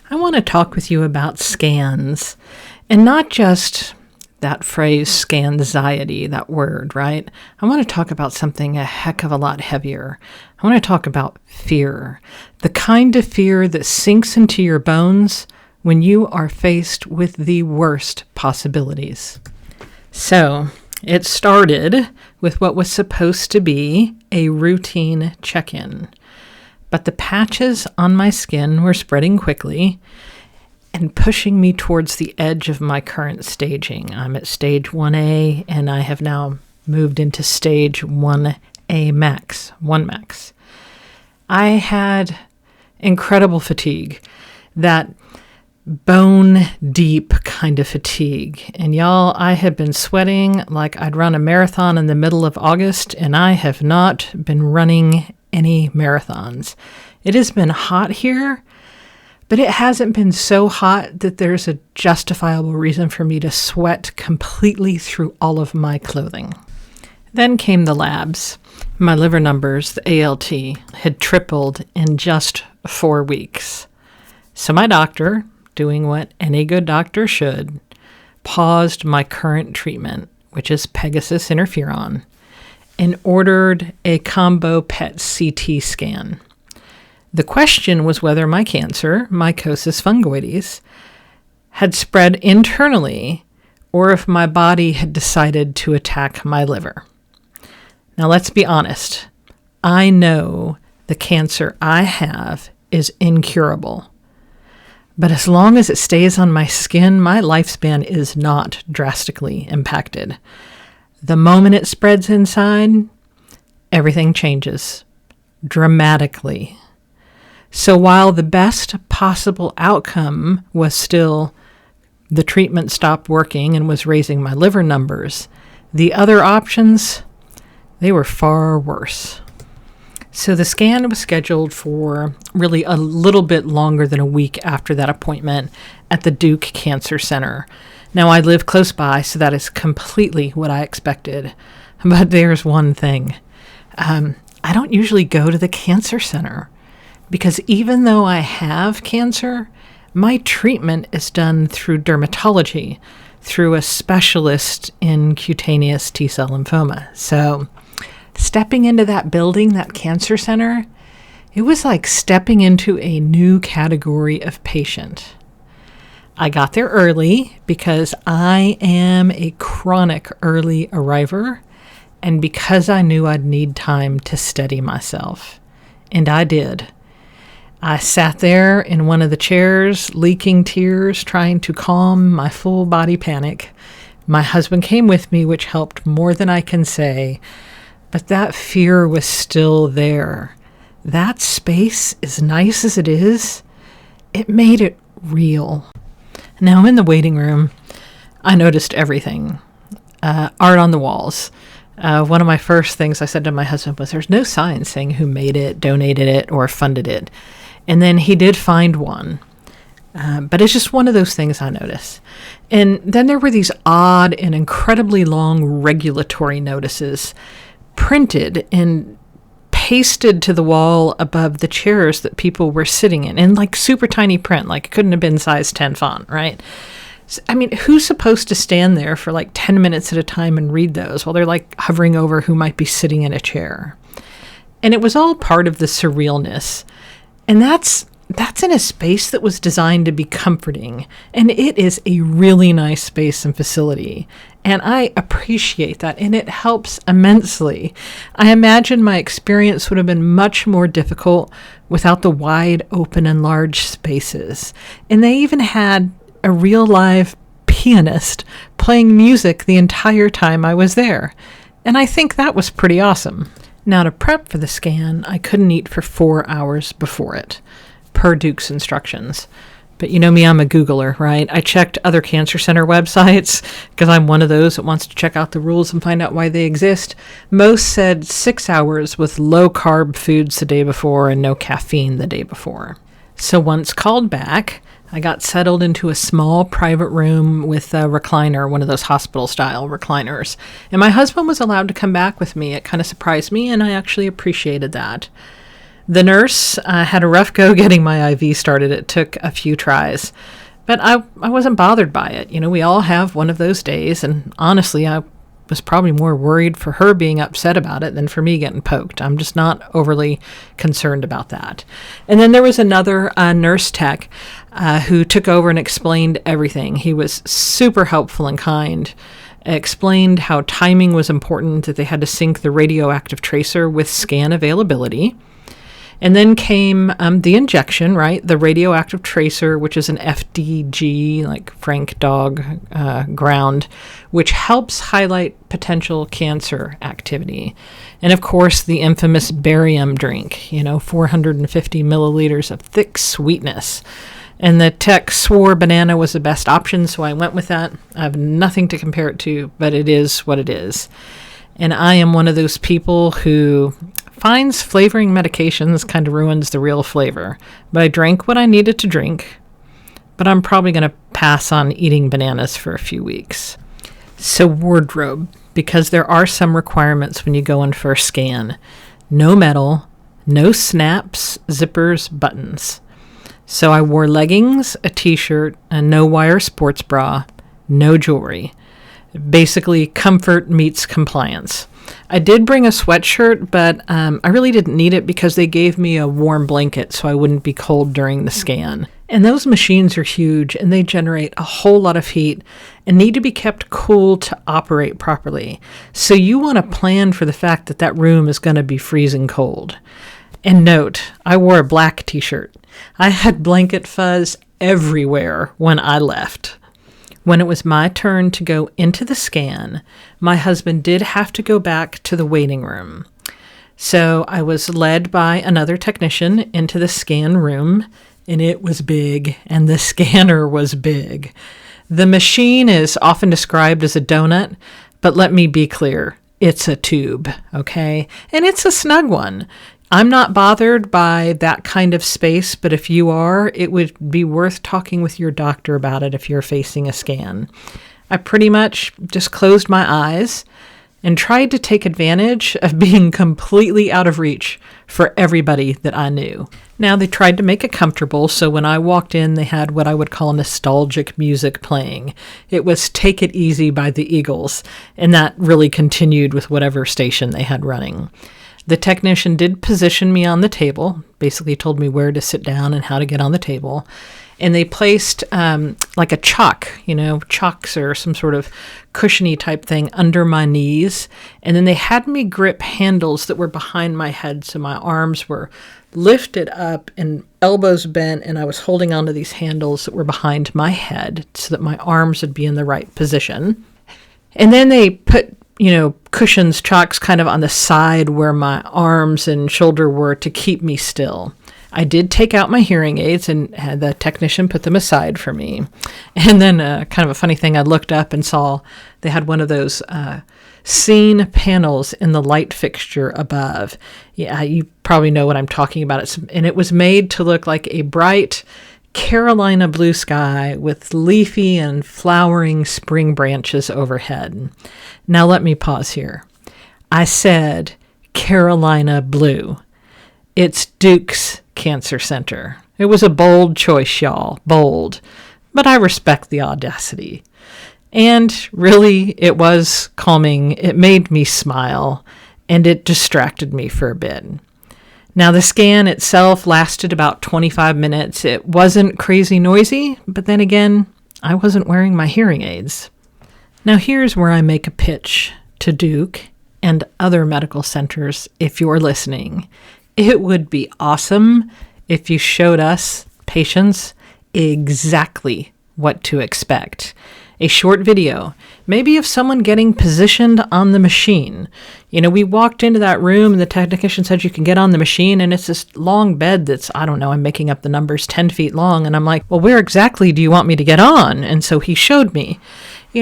I want to talk with you about scans, and not just that phrase, Scanxiety, that word, right? I want to talk about something a heck of a lot heavier. I want to talk about fear, the kind of fear that sinks into your bones when you are faced with the worst possibilities. So, it started with what was supposed to be a routine check-in. But the patches on my skin were spreading quickly and pushing me towards the edge of my current staging. I'm at stage 1A, and I have now moved into stage 1A max, 1 max. I had incredible fatigue, that bone-deep kind of fatigue. And y'all, I have been sweating like I'd run a marathon in the middle of August, and I have not been running any marathons. It has been hot here, but it hasn't been so hot that there's a justifiable reason for me to sweat completely through all of my clothing. Then came the labs. My liver numbers, the ALT, had tripled in just 4 weeks. So my doctor, doing what any good doctor should, paused my current treatment, which is Pegasus interferon, and ordered a combo PET CT scan. The question was whether my cancer, Mycosis Fungoides, had spread internally or if my body had decided to attack my liver. Now let's be honest. I know the cancer I have is incurable. But as long as it stays on my skin, my lifespan is not drastically impacted. The moment it spreads inside, everything changes dramatically. So while the best possible outcome was still the treatment stopped working and was raising my liver numbers, the other options, they were far worse. So the scan was scheduled for really a little bit longer than a week after that appointment at the Duke Cancer Center. Now, I live close by, so that is completely what I expected. But there's one thing. I don't usually go to the cancer center because even though I have cancer, my treatment is done through dermatology, through a specialist in cutaneous T-cell lymphoma. So stepping into that building, that cancer center, it was like stepping into a new category of patient. I got there early because I am a chronic early arriver and because I knew I'd need time to steady myself. And I did. I sat there in one of the chairs, leaking tears, trying to calm my full body panic. My husband came with me, which helped more than I can say, but that fear was still there. That space, as nice as it is, it made it real. Now, in the waiting room, I noticed everything. Art on the walls. One of my first things I said to my husband was, there's no sign saying who made it, donated it, or funded it. And then he did find one. But it's just one of those things I noticed. And then there were these odd and incredibly long regulatory notices printed and pasted to the wall above the chairs that people were sitting in like super tiny print, like it couldn't have been size 10 font, right? So, I mean, who's supposed to stand there for like 10 minutes at a time and read those while they're like hovering over who might be sitting in a chair? And it was all part of the surrealness. And that's in a space that was designed to be comforting. And it is a really nice space and facility. And I appreciate that, and it helps immensely. I imagine my experience would have been much more difficult without the wide open and large spaces. And they even had a real live pianist playing music the entire time I was there. And I think that was pretty awesome. Now, to prep for the scan, I couldn't eat for 4 hours before it, per Duke's instructions. But you know me, I'm a Googler, right? I checked other cancer center websites because I'm one of those that wants to check out the rules and find out why they exist. Most said 6 hours with low-carb foods the day before and no caffeine the day before. So once called back, I got settled into a small private room with a recliner, one of those hospital-style recliners. And my husband was allowed to come back with me. It kind of surprised me, and I actually appreciated that. The nurse had a rough go getting my IV started. It took a few tries, but I wasn't bothered by it. We all have one of those days, and honestly, I was probably more worried for her being upset about it than for me getting poked. I'm just not overly concerned about that. And then there was another nurse tech who took over and explained everything. He was super helpful and kind. Explained how timing was important, that they had to sync the radioactive tracer with scan availability. And then came the injection, right? The radioactive tracer, which is an FDG, like Frank Dog ground, which helps highlight potential cancer activity. And of course, the infamous barium drink, 450 milliliters of thick sweetness. And the tech swore banana was the best option, so I went with that. I have nothing to compare it to, but it is what it is. And I am one of those people who finds flavoring medications kind of ruins the real flavor. But I drank what I needed to drink, but I'm probably going to pass on eating bananas for a few weeks. So wardrobe, because there are some requirements when you go in for a scan. No metal, no snaps, zippers, buttons. So I wore leggings, a t-shirt, a no-wire sports bra, no jewelry. Basically, comfort meets compliance. I did bring a sweatshirt, but I really didn't need it because they gave me a warm blanket so I wouldn't be cold during the scan. And those machines are huge, and they generate a whole lot of heat and need to be kept cool to operate properly. So you want to plan for the fact that that room is going to be freezing cold. And note, I wore a black t-shirt. I had blanket fuzz everywhere when I left. When it was my turn to go into the scan, my husband did have to go back to the waiting room. So I was led by another technician into the scan room, and it was big, and the scanner was big. The machine is often described as a donut, but let me be clear, it's a tube, okay? And it's a snug one. I'm not bothered by that kind of space, but if you are, it would be worth talking with your doctor about it if you're facing a scan. I pretty much just closed my eyes and tried to take advantage of being completely out of reach for everybody that I knew. Now, they tried to make it comfortable, so when I walked in, they had what I would call nostalgic music playing. It was Take It Easy by the Eagles, and that really continued with whatever station they had running. The technician did position me on the table, basically told me where to sit down and how to get on the table. And they placed like a chalk, chalks or some sort of cushiony type thing under my knees. And then they had me grip handles that were behind my head. So my arms were lifted up and elbows bent, and I was holding onto these handles that were behind my head so that my arms would be in the right position. And then they put cushions, chalks kind of on the side where my arms and shoulder were to keep me still. I did take out my hearing aids and had the technician put them aside for me. And then kind of a funny thing, I looked up and saw they had one of those scene panels in the light fixture above. Yeah, you probably know what I'm talking about. And it was made to look like a bright Carolina blue sky with leafy and flowering spring branches overhead. Now let me pause here. I said Carolina blue. It's Duke's Cancer Center. It was a bold choice, y'all. Bold. But I respect the audacity. And really, it was calming. It made me smile, and it distracted me for a bit. Now, the scan itself lasted about 25 minutes. It wasn't crazy noisy, but then again, I wasn't wearing my hearing aids. Now, here's where I make a pitch to Duke and other medical centers if you're listening. It would be awesome if you showed us, patients, exactly what to expect. A short video, maybe of someone getting positioned on the machine. We walked into that room and the technician said you can get on the machine, and it's this long bed that's, I don't know, I'm making up the numbers, 10 feet long. And I'm like, well, where exactly do you want me to get on? And so he showed me,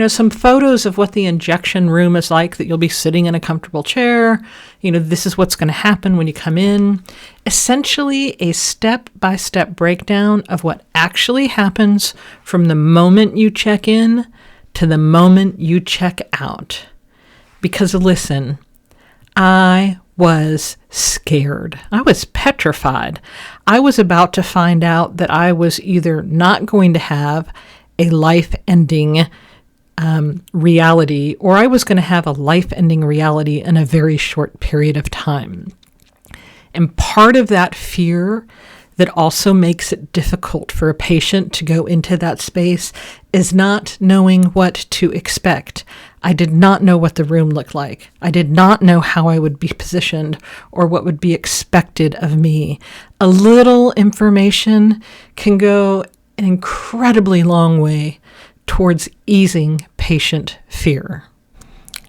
some photos of what the injection room is like, that you'll be sitting in a comfortable chair. This is what's going to happen when you come in. Essentially a step-by-step breakdown of what actually happens from the moment you check in to the moment you check out. Because listen, I was scared. I was petrified. I was about to find out that I was either not going to have a life-ending reality, or I was going to have a life-ending reality in a very short period of time. And part of that fear that also makes it difficult for a patient to go into that space is not knowing what to expect. I did not know what the room looked like. I did not know how I would be positioned or what would be expected of me. A little information can go an incredibly long way towards easing patient fear.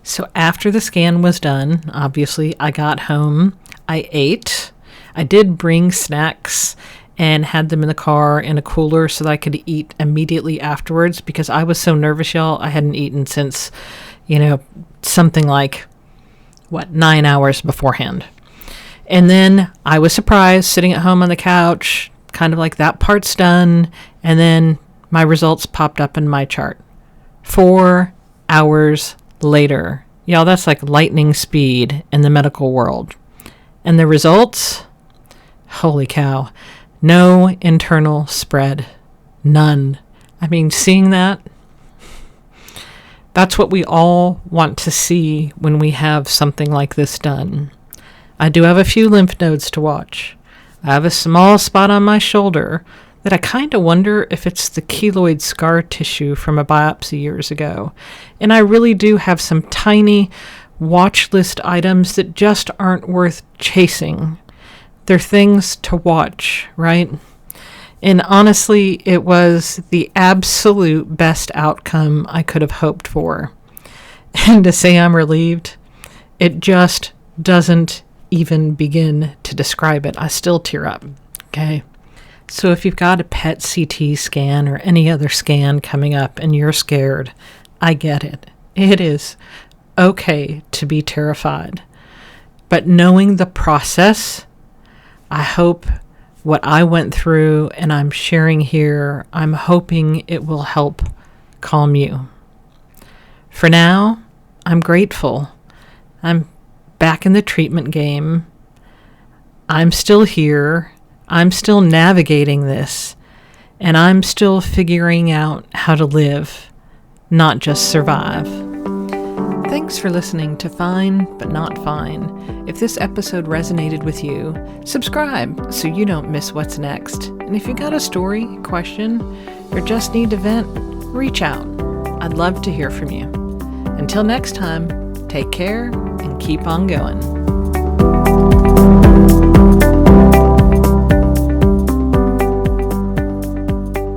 So after the scan was done, obviously I got home, I ate. I did bring snacks and had them in the car in a cooler so that I could eat immediately afterwards because I was so nervous, y'all. I hadn't eaten since, something like, 9 hours beforehand. And then I was surprised sitting at home on the couch, kind of like that part's done. And then my results popped up in my chart. 4 hours later. Y'all, that's like lightning speed in the medical world. And the results? Holy cow. No internal spread. None. I mean, seeing that, that's what we all want to see when we have something like this done. I do have a few lymph nodes to watch. I have a small spot on my shoulder that I kind of wonder if it's the keloid scar tissue from a biopsy years ago. And I really do have some tiny watch list items that just aren't worth chasing. They're things to watch, right? And honestly, it was the absolute best outcome I could have hoped for. And to say I'm relieved, it just doesn't even begin to describe it. I still tear up, okay? So if you've got a PET CT scan or any other scan coming up and you're scared, I get it. It is okay to be terrified. But knowing the process, I hope what I went through and I'm sharing here, I'm hoping it will help calm you. For now, I'm grateful. I'm back in the treatment game. I'm still here. I'm still navigating this. And I'm still figuring out how to live, not just survive. Thanks for listening to Fine But Not Fine. If this episode resonated with you, subscribe so you don't miss what's next. And if you got a story, question, or just need to vent, reach out. I'd love to hear from you. Until next time, take care and keep on going.